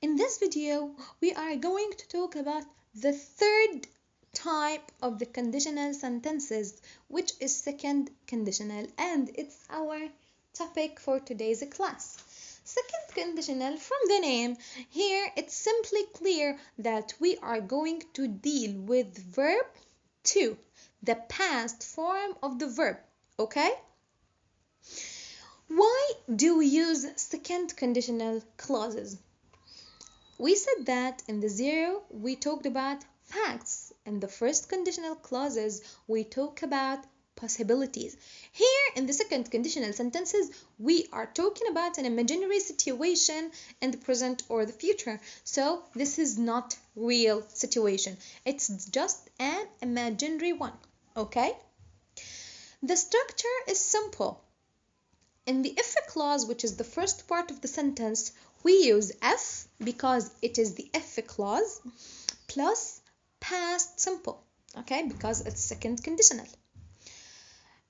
In this video, we are going to talk about the third type of the conditional sentences, which is second conditional, and it's our topic for today's class. Second conditional, from the name, here it's simply clear that we are going to deal with verb to, the past form of the verb, okay? Why do we use second conditional clauses? We said that in the zero we talked about facts. In the first conditional clauses we talk about possibilities. Here in the second conditional sentences we are talking about an imaginary situation in the present or the future. So this is not real situation. It's just an imaginary one. Okay? The structure is simple. In the if clause, which is the first part of the sentence, we use F because it is the if clause plus past simple, okay, because it's second conditional.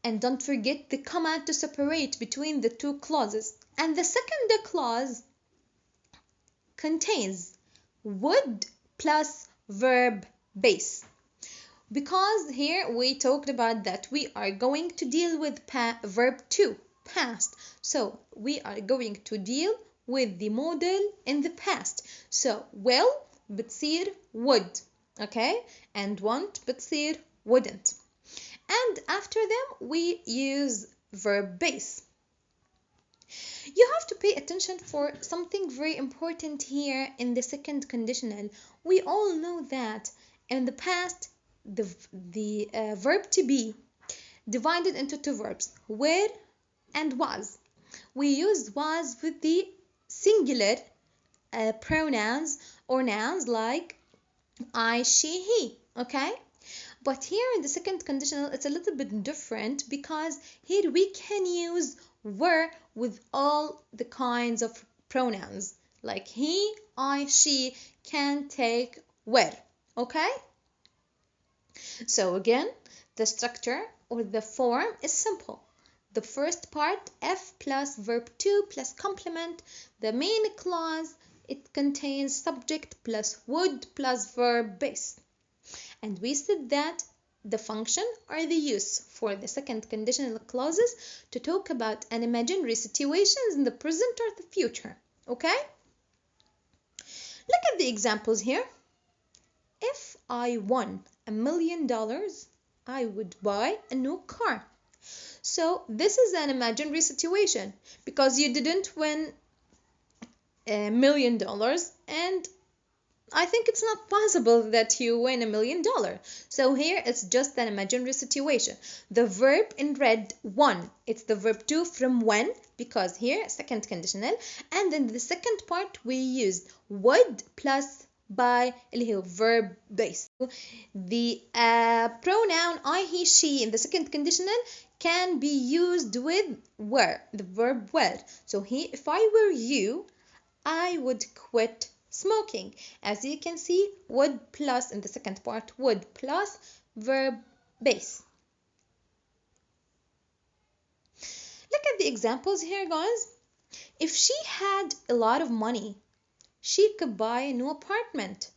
And don't forget the comma to separate between the two clauses. And the second clause contains would plus verb base. Because here we talked about that we are going to deal with verb to, past. So we are going to deal with the model in the past. So will بتصير would, okay, and want بتصير wouldn't. And after them we use verb base. You have to pay attention for something very important here in the second conditional. We all know that in the past the verb to be divided into two verbs, were and was. We use was with the singular pronouns or nouns like I, she, he, okay? But here in the second conditional it's a little bit different because here we can use were with all the kinds of pronouns like he, I, she can take were, okay? So again, the structure or the form is simple. The first part, F plus verb to plus complement. The main clause, it contains subject plus would plus verb base. And we said that the function or the use for the second conditional clauses to talk about an imaginary situations in the present or the future. Okay? Look at the examples here. If I won $1 million, I would buy a new car. So this is an imaginary situation because you didn't win $1 million, and I think it's not possible that you win $1 million. So here it's just an imaginary situation. The verb in red, won, it's the verb to from when, because here second conditional, and then the second part we used would plus by verb base. The pronoun I, he, she in the second conditional can be used with were, the verb were. So here, if I were you, I would quit smoking. As you can see, would plus in the second part, would plus verb base. Look at the examples here, guys. If she had a lot of money, she could buy a new apartment.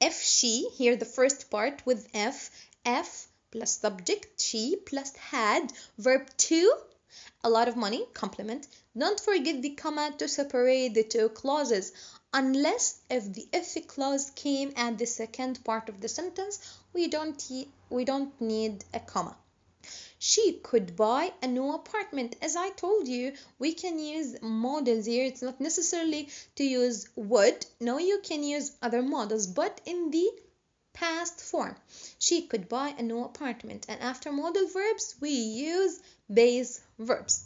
If she, here the first part with F plus subject, she plus had, verb to, a lot of money, complement. Don't forget the comma to separate the two clauses. Unless if the if clause came at the second part of the sentence, we don't need a comma. She could buy a new apartment. As I told you, we can use models here. It's not necessarily to use would. No, you can use other models, but in the past form. She could buy a new apartment. And after modal verbs, we use base verbs.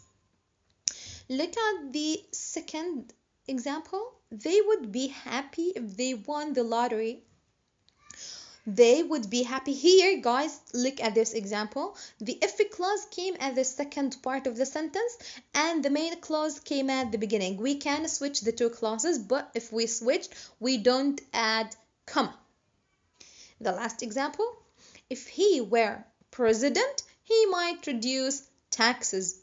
Look at the second example. They would be happy if they won the lottery. They would be happy. Here, guys, look at this example. The if clause came at the second part of the sentence and the main clause came at the beginning. We can switch the two clauses, but if we switch, we don't add comma. The last example, if he were president, he might reduce taxes.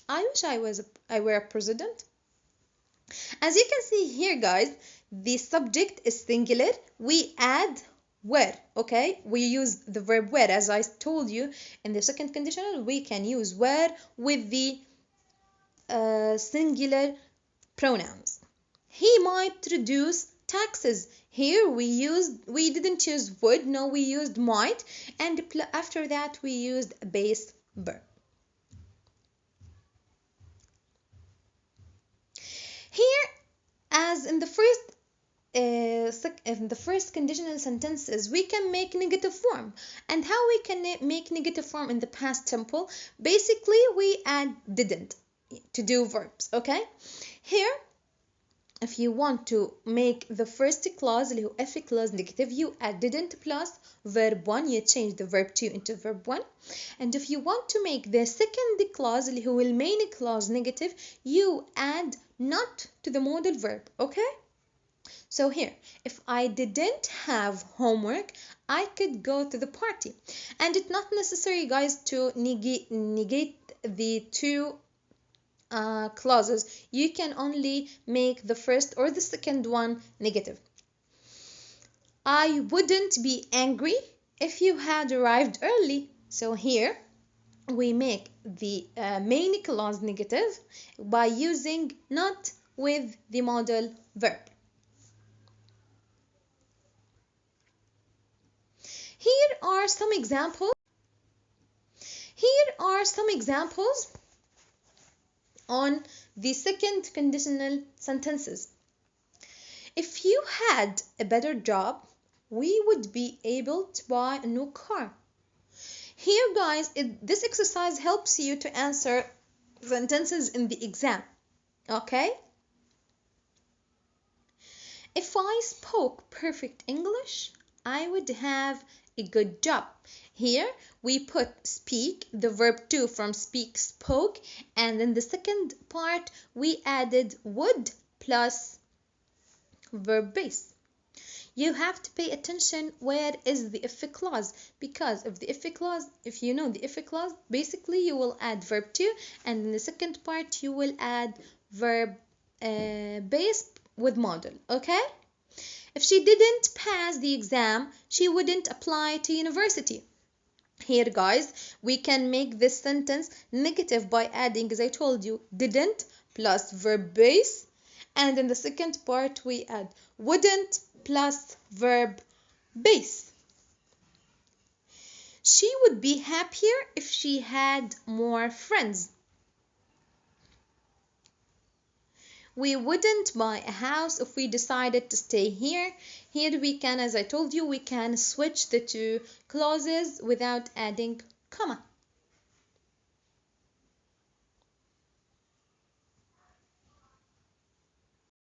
I wish I were a president. As you can see here, guys, the subject is singular. We add where, okay? We use the verb where. As I told you, in the second conditional, we can use where with the singular pronouns. He might reduce taxes. Here we didn't use would, no, we used might, and after that we used a base verb. Here, as in the first conditional sentences, we can make negative form. And how we can make negative form in the past simple? Basically, we add didn't to do verbs, okay? Here, if you want to make the first clause اللي هو if clause negative, you add didn't plus verb 1, you change the verb 2 into verb 1. And if you want to make the second clause اللي هو main clause negative, you add not to the modal verb, okay? So here, if I didn't have homework, I could go to the party. And it's not necessary, guys, to negate the two clauses. You can only make the first or the second one negative. I wouldn't be angry if you had arrived early. So here we make the main clause negative by using not with the modal verb. Here are some examples. On the second conditional sentences. If you had a better job, we would be able to buy a new car. Here, guys, this exercise helps you to answer sentences in the exam, okay? If I spoke perfect English, I would have a good job. Here we put speak, the verb to from speak, spoke, and in the second part we added would plus verb base. You have to pay attention where is the if clause, because if you know the if clause, basically you will add verb to, and in the second part you will add verb base with modal, okay? If she didn't pass the exam, she wouldn't apply to university. Here, guys, we can make this sentence negative by adding, as I told you, didn't plus verb base, and in the second part we add wouldn't plus verb base. She would be happier if she had more friends. We wouldn't buy a house if we decided to stay here. Here we can, as I told you, we can switch the two clauses without adding comma.